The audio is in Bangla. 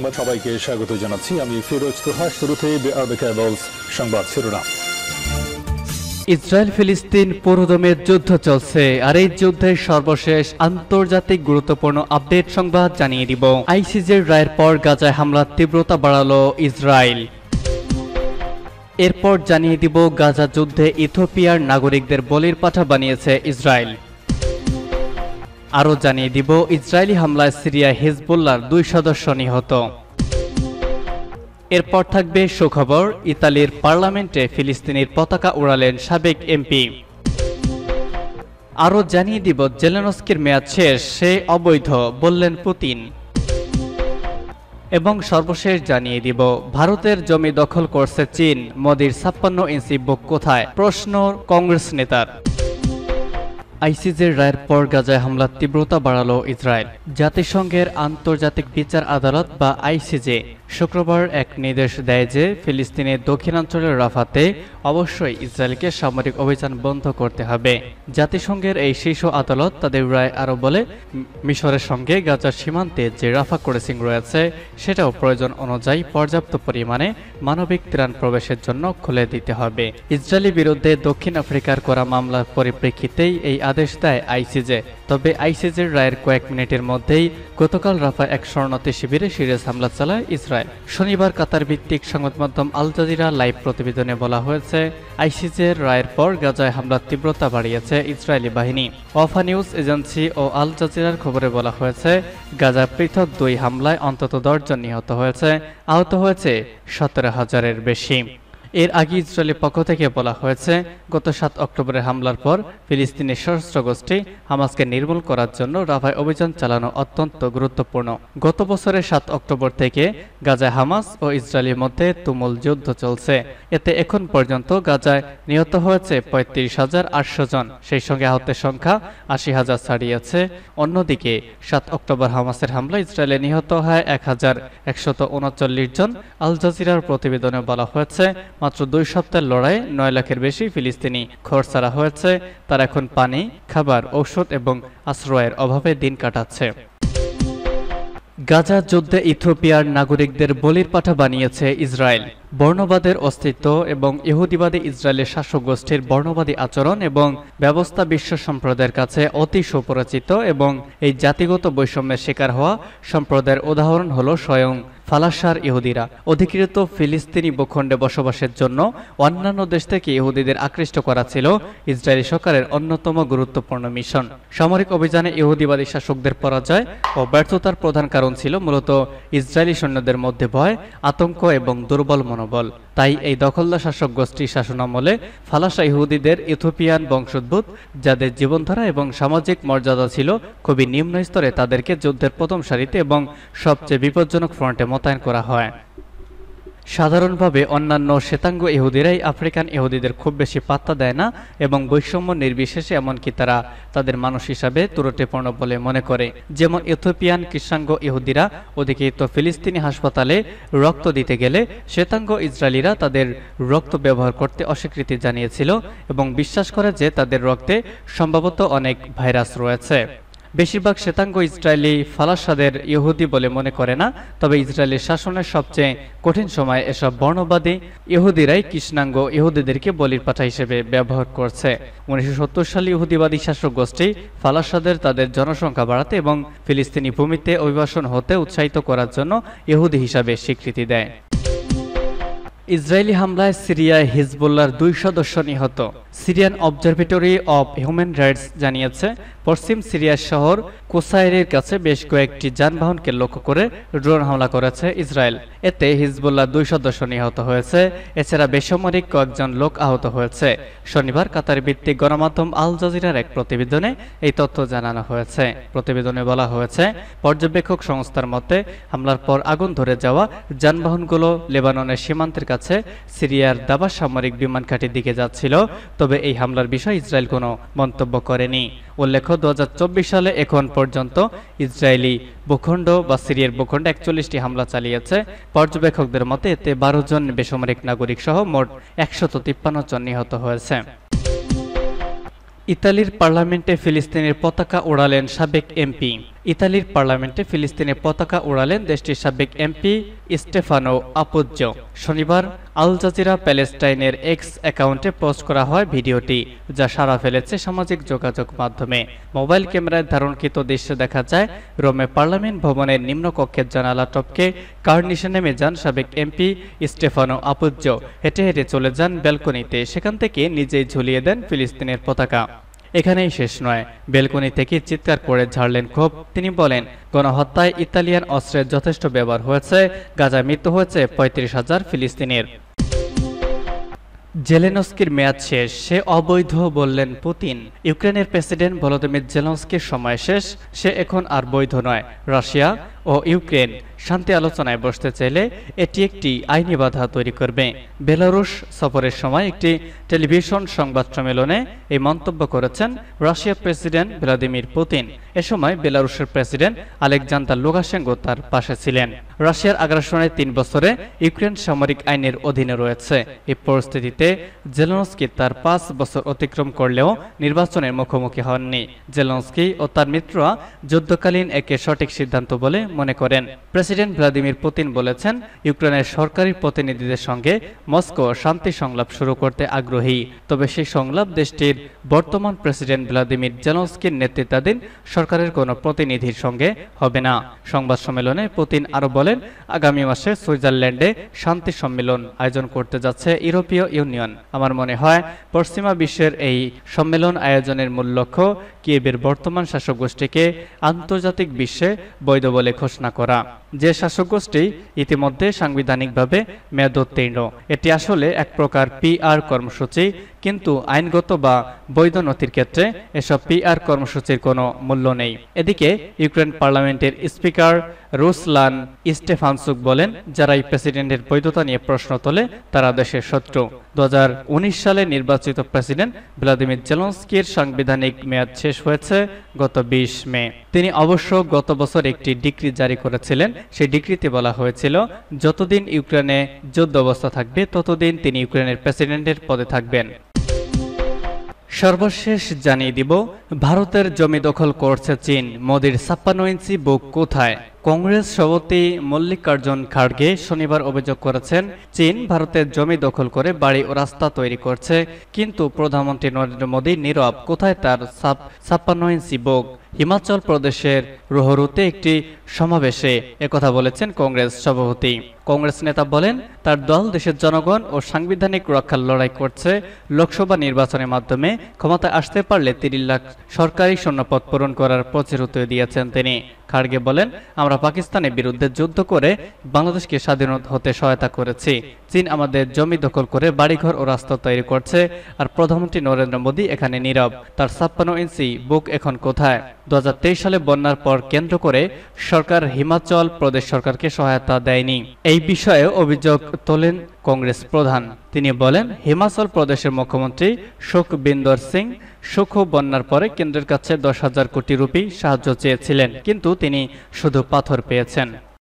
সংবাদ সবাইকে স্বাগত জানাচ্ছি। আমি ফিরোজ তোহা। শুরুতেই আরবে কেবলস সংবাদ শিরোনাম। ইসরায়েল ফিলিস্তিন পুরোদমে যুদ্ধ চলছে, আর এই যুদ্ধের সর্বশেষ আন্তর্জাতিক গুরুত্বপূর্ণ আপডেট সংবাদ জানিয়ে দিব। আইসিজের রায়ের পর গাজায় হামলার তীব্রতা বাড়ালো ইসরায়েল। এরপর জানিয়ে দিব গাজা যুদ্ধে ইথিওপিয়ার নাগরিকদের বলির পাঠা বানিয়েছে ইসরায়েল। আরও জানিয়ে দিব ইসরায়েলি হামলায় সিরিয়ায় হিজবুল্লাহর 2 সদস্য নিহত। এরপর থাকবে সুখবর, ইতালির পার্লামেন্টে ফিলিস্তিনের পতাকা উড়ালেন সাবেক এমপি। আরও জানিয়ে দিব জেলেনস্কির মেয়াদ শেষ, সে অবৈধ বললেন পুতিন। এবং সর্বশেষ জানিয়ে দিব ভারতের জমি দখল করছে চীন, মোদির 56 ইঞ্চি বুক কোথায়, প্রশ্ন কংগ্রেস নেতার। আইসিজের রায়ের পর গাজায় হামলার তীব্রতা বাড়ালো ইসরায়েল। জাতিসংঘের আন্তর্জাতিক বিচার আদালত বা আইসিজে শুক্রবার এক নির্দেশ দেয় যে ফিলিস্তিনের দক্ষিণাঞ্চলের রাফাতে অবশ্যই ইসরায়েলকে সামরিক অভিযান বন্ধ করতে হবে। জাতিসংঘের এই শীর্ষ আদালত তাদের রায় আরও বলে, মিশরের সঙ্গে গাজার সীমান্তে যে রাফা ক্রসিং রয়েছে সেটাও প্রয়োজন অনুযায়ী পর্যাপ্ত পরিমাণে মানবিক ত্রাণ প্রবেশের জন্য খুলে দিতে হবে। ইসরায়েলের বিরুদ্ধে দক্ষিণ আফ্রিকার করা মামলার পরিপ্রেক্ষিতেই এই আদেশ দেয় আইসিজে। তবে আইসিজের রায়ের কয়েক মিনিটের মধ্যেই গতকাল রাফায় এক শরণার্থী শিবিরে সিরিয়াস হামলা চালায় ইসরায়েল। শনিবার কাতার ভিত্তিক সংবাদ মাধ্যম আল জাজিরা লাইভ প্রতিবেদনে বলা হয়েছে, আইসিজের রায়ের পর গাজায় হামলার তীব্রতা বাড়িয়েছে ইসরায়েলি বাহিনী। ওয়াফা নিউজ এজেন্সি ও আল জাজিরার খবরে বলা হয়েছে, গাজার পৃথক 2 হামলায় অন্তত 10 জন নিহত হয়েছে, আহত হয়েছে 17,000-এর বেশি। এর আগে ইসরায়েলের পক্ষ থেকে বলা হয়েছে, গত 7 অক্টোবরের হামলার পর ফিলিস্তিনের সশস্ত্র গোষ্ঠী হামাসকে নির্মূল করার জন্য রাফায় অভিযান চালানো অত্যন্ত গুরুত্বপূর্ণ। গত বছরের 7 অক্টোবর থেকে গাজায় হামাস ও ইসরায়েলের মধ্যে তুমুল যুদ্ধ চলছে। এতে এখন পর্যন্ত গাজায় নিহত হয়েছে 35,800 জন, সেই সঙ্গে আহতের সংখ্যা 80,000 ছাড়িয়েছে। অন্যদিকে 7 অক্টোবর হামাসের হামলায় ইসরায়েলে নিহত হয় 1,139 জন। আল জাজিরার প্রতিবেদনে বলা হয়েছে, মাত্র 2 সপ্তাহের লড়াইয়ে 9 লাখের বেশি ফিলিস্তিনি খরচারা হয়েছে। তারা এখন পানি, খাবার, ঔষধ এবং আশ্রয়ের অভাবে দিন কাটাচ্ছে। গাজা যুদ্ধে ইথিওপিয়ার নাগরিকদের বলির পাঠা বানিয়েছে ইসরায়েল। বর্ণবাদের অস্তিত্ব এবং ইহুদিবাদী ইসরায়েলের শাসক গোষ্ঠীর বর্ণবাদী আচরণ এবং ব্যবস্থা বিশ্ব সম্প্রদায়ের কাছে অতি সুপরিচিত, এবং এই জাতিগত বৈষম্যের শিকার হওয়া সম্প্রদায়ের উদাহরণ হলো স্বয়ং ফালাসার ইহুদিরা। অধিকৃত ফিলিস্তিনি ভূখণ্ডে বসবাসের জন্য অন্যান্য দেশ থেকে ইহুদিদের আকৃষ্ট করা ছিল ইসরায়েলি সরকারের অন্যতম গুরুত্বপূর্ণ মিশন। সামরিক অভিযানে ইহুদিবাদী শাসকদের পরাজয় ও ব্যর্থতার প্রধান কারণ ছিল মূলত ইসরায়েলি সৈন্যদের মধ্যে ভয়, আতঙ্ক এবং দুর্বল মনোবল। তাই এই দখলদার শাসক গোষ্ঠীর শাসনামলে ফালাসা ইহুদিদের ইথিওপিয়ান বংশোদ্ভূত, যাদের জীবনধারা এবং সামাজিক মর্যাদা ছিল খুবই নিম্ন স্তরে, তাদেরকে যুদ্ধের প্রথম সারিতে এবং সবচেয়ে বিপজ্জনক ফ্রন্টে মোতায়েন করা হয়। সাধারণভাবে অন্যান্য শ্বেতাঙ্গ ইহুদিরাই আফ্রিকান ইহুদিদের খুব বেশি পাত্তা দেয় না এবং বৈষম্য নির্বিশেষে এমনকি তারা তাদের মানুষ হিসাবে ত্রুটিপূর্ণ বলে মনে করে। যেমন ইথিওপিয়ান কৃষ্ণাঙ্গ ইহুদিরা অধিকৃত ফিলিস্তিনি হাসপাতালে রক্ত দিতে গেলে শ্বেতাঙ্গ ইসরায়েলিরা তাদের রক্ত ব্যবহার করতে অস্বীকৃতি জানিয়েছিল এবং বিশ্বাস করে যে তাদের রক্তে সম্ভবত অনেক ভাইরাস রয়েছে। বেশিরভাগ শ্বেতাঙ্গ ইসরায়েলি ফালাসাদের ইহুদি বলে মনে করে না, তবে ইসরায়েলের শাসনের সবচেয়ে কঠিন সময়ে এসব বর্ণবাদী ইহুদিরাই কৃষ্ণাঙ্গ ইহুদিদেরকে বলির পাঠা হিসেবে ব্যবহার করছে। 1970 সালে ইহুদিবাদী শাসক গোষ্ঠী ফালাসাদের তাদের জনসংখ্যা বাড়াতে এবং ফিলিস্তিনি ভূমিতে অভিবাসন হতে উৎসাহিত করার জন্য ইহুদি হিসাবে স্বীকৃতি দেয়। ইসরায়েলি হামলায় সিরিয়ায় হিজবুল্লাহর 2 সদস্য নিহত। Syrian observatory of human rights জানিয়েছে, পশ্চিম সিরিয়ার শহর কোসাইরের কাছে বেশ কয়েকটি যানবাহনকে লক্ষ্য করে ড্রোন হামলা করেছে ইসরায়েল। এতে হিজবুল্লাহর 2 সদস্য নিহত হয়েছে। এছাড়া বেসামরিক কয়েকজন লোক আহত হয়েছে। শনিবার কাতার ভিত্তিক গণমাধ্যম আল জাজিরার এক প্রতিবেদনে এই তথ্য জানানো হয়েছে। প্রতিবেদনে বলা হয়েছে, পর্যবেক্ষক সংস্থার মতে হামলার পর আগুন ধরে যাওয়া যানবাহনগুলো লেবাননের সীমান্তের কাছে সিরিয়ার দাবা সামরিক বিমান ঘাঁটির দিকে যাচ্ছিল। তবে এই হামলার বিষয়ে ইসরায়েল কোনো মন্তব্য করেনি। উল্লেখ্য, 2024 সালে এখন পর্যন্ত ইসরায়েলি ভূখণ্ড বা সিরিয়ার ভূখণ্ডে 41টি হামলা চালিয়েছে। পর্যবেক্ষকদের মতে এতে 12 জন বেসামরিক নাগরিক সহ মোট 153 জন নিহত হয়েছে। ইতালির পার্লামেন্টে ফিলিস্তিনের পতাকা ওড়ালেন সাবেক এমপি। ইতালির পার্লামেন্টে ফিলিস্তিনের পতাকা উড়ালেন দেশটির সাবেক এমপি স্টেফানো আপুজ্জো। শনিবার আল জাজিরা প্যালেস্টাইনের এক্স অ্যাকাউন্টে পোস্ট করা হয় ভিডিওটি, যা সাড়া ফেলেছে সামাজিক যোগাযোগ মাধ্যমে। মোবাইল ক্যামেরায় ধারণকৃত দৃশ্যে দেখা যায় রোমে পার্লামেন্ট ভবনের নিম্নকক্ষের জানালা টপকে কার্নিশে নেমে যান সাবেক এমপি স্টেফানো আপুজ্জো। হেঁটে হেঁটে চলে যান ব্যালকনিতে, সেখান থেকে নিজেই ঝুলিয়ে দেন ফিলিস্তিনের পতাকা। এখানেই শেষ নয়, বেলকনি থেকে চিৎকার করে ঝাড়লেন ক্ষোভ। তিনি বলেন, গণহত্যায় ইতালিয়ান অস্ত্রের যথেষ্ট ব্যবহার হয়েছে, গাজায় মৃত্যু হয়েছে ৩৫,০০০ ফিলিস্তিনির। জেলেনস্কির মেয়াদ শেষ, সে অবৈধ বললেন পুতিন। ইউক্রেনের প্রেসিডেন্ট ভলোদিমির জেলেনস্কির সময় শেষ, সে এখন আর বৈধ নয়। রাশিয়া ও ইউক্রেন শান্তি আলোচনায় বসতে চাইলে এটি একটি আইনি বাধা তৈরি করবে। বেলারুশ সফরের সময় একটি টেলিভিশন সংবাদ সম্মেলনে এই মন্তব্য করেছেন রাশিয়ার প্রেসিডেন্ট ভ্লাদিমির পুতিন। এ সময় বেলারুশের প্রেসিডেন্ট আলেকজান্ডার লুকাশেঙ্কো তার পাশে ছিলেন। রাশিয়ার আগ্রাসনের ৩ বছরে ইউক্রেন সামরিক আইনের অধীনে রয়েছে। এই পরিস্থিতিতে জেলেনস্কি তার ৫ বছর অতিক্রম করলেও নির্বাচনের মুখোমুখি হননি। জেলেনস্কি ও তার মিত্ররা যুদ্ধকালীন একে সঠিক সিদ্ধান্ত বলে মনে করেন। প্রেসিডেন্ট ভ্লাদিমির পুতিন বলেছেন, ইউক্রেনের সরকারি প্রতিনিধিদের সঙ্গে মস্কো শান্তি সংলাপ শুরু করতে আগ্রহী, তবে সেই সংলাপ দেশটির বর্তমান প্রেসিডেন্ট ভ্লাদিমির জেলেনস্কির নেতৃত্বাধীন সরকারের কোনো প্রতিনিধির সঙ্গে হবে না। সংবাদ সম্মেলনে পুতিন আরও বলেন, আগামী মাসে সুইজারল্যান্ডে শান্তি সম্মেলন আয়োজন করতে যাচ্ছে ইউরোপীয় ইউনিয়ন। আমার মনে হয় পশ্চিমা বিশ্বের এই সম্মেলন আয়োজনের মূল লক্ষ্য কিয়েভের বর্তমান শাসক গোষ্ঠীকে আন্তর্জাতিক বিশ্বে বৈধ বলে ঘোষণা করা, যে শাসক গোষ্ঠী ইতিমধ্যে সাংবিধানিকভাবে মেয়াদোত্তীর্ণ। এটি আসলে এক প্রকার PR কর্মসূচি, কিন্তু আইনগত বা বৈধ নথির ক্ষেত্রে এসব PR কর্মসূচির কোনো মূল্য নেই। এদিকে ইউক্রেন পার্লামেন্টের স্পিকার রুসলান স্টেফানচুক বলেন, যারা এই প্রেসিডেন্টের বৈধতা নিয়ে প্রশ্ন তোলে তারা দেশের শত্রু। 2019 সালে নির্বাচিত প্রেসিডেন্ট ভ্লাদিমির জেলেনস্কির সাংবিধানিক মেয়াদ শেষ হয়েছে গত 20 মে। তিনি অবশ্য গত বছর একটি ডিক্রি জারি করেছিলেন। সেই ডিক্রিতে বলা হয়েছিল, যতদিন ইউক্রেনে যুদ্ধ অবস্থা থাকবে ততদিন তিনি ইউক্রেনের প্রেসিডেন্টের পদে থাকবেন। সর্বশেষ জানিয়ে দিব, ভারতের জমি দখল করছে চীন। মোদির ৫৬ ইঞ্চি বুক কোথায়? কংগ্রেস সভাপতি মল্লিকার্জুন খাড়গে শনিবার অভিযোগ করেছেন, চীন ভারতের জমি দখল করে বাড়ি ও রাস্তা তৈরি করছে, কিন্তু প্রধানমন্ত্রী নরেন্দ্র মোদী নীরব। কোথায় তার ৫৬ ইঞ্চি বুক? হিমাচল প্রদেশের রোহরুতে একটি সমাবেশে একথা বলেছেন কংগ্রেস সভাপতি। কংগ্রেস নেতা বলেন, তার দল দেশের জনগণ ও সাংবিধানিক রক্ষার লড়াই করছে। লোকসভা নির্বাচনের মাধ্যমে ক্ষমতায় আসতে পারলে ৩০ লাখ সরকারি শূন্যপদ পূরণ করার প্রতিশ্রুতি দিয়েছেন তিনি। খাড়গে বলেন, আমরা পাকিস্তানের বিরুদ্ধে যুদ্ধ করে বাংলাদেশকে স্বাধীন হতে সহায়তা করেছি। চীন আমাদের জমি দখল করে বাড়িঘর ও রাস্তা তৈরি করছে, আর প্রধানমন্ত্রী নরেন্দ্র মোদী এখানে নীরব। তার ৫৬ ইঞ্চি বুক এখন কোথায়? 2023 সালে বন্যার পর কেন্দ্র করে সরকার হিমাচল প্রদেশ সরকারকে সহায়তা দেয়নি। এই বিষয়ে অভিযোগ তোলেন কংগ্রেস প্রধান। তিনি বলেন, হিমাচল প্রদেশের মুখ্যমন্ত্রী সুখবিন্দর সিং সুখ বন্যার পরে কেন্দ্রের কাছে 10,000 কোটি রুপি সাহায্য চেয়েছিলেন, কিন্তু তিনি শুধু পাথর পেয়েছেন।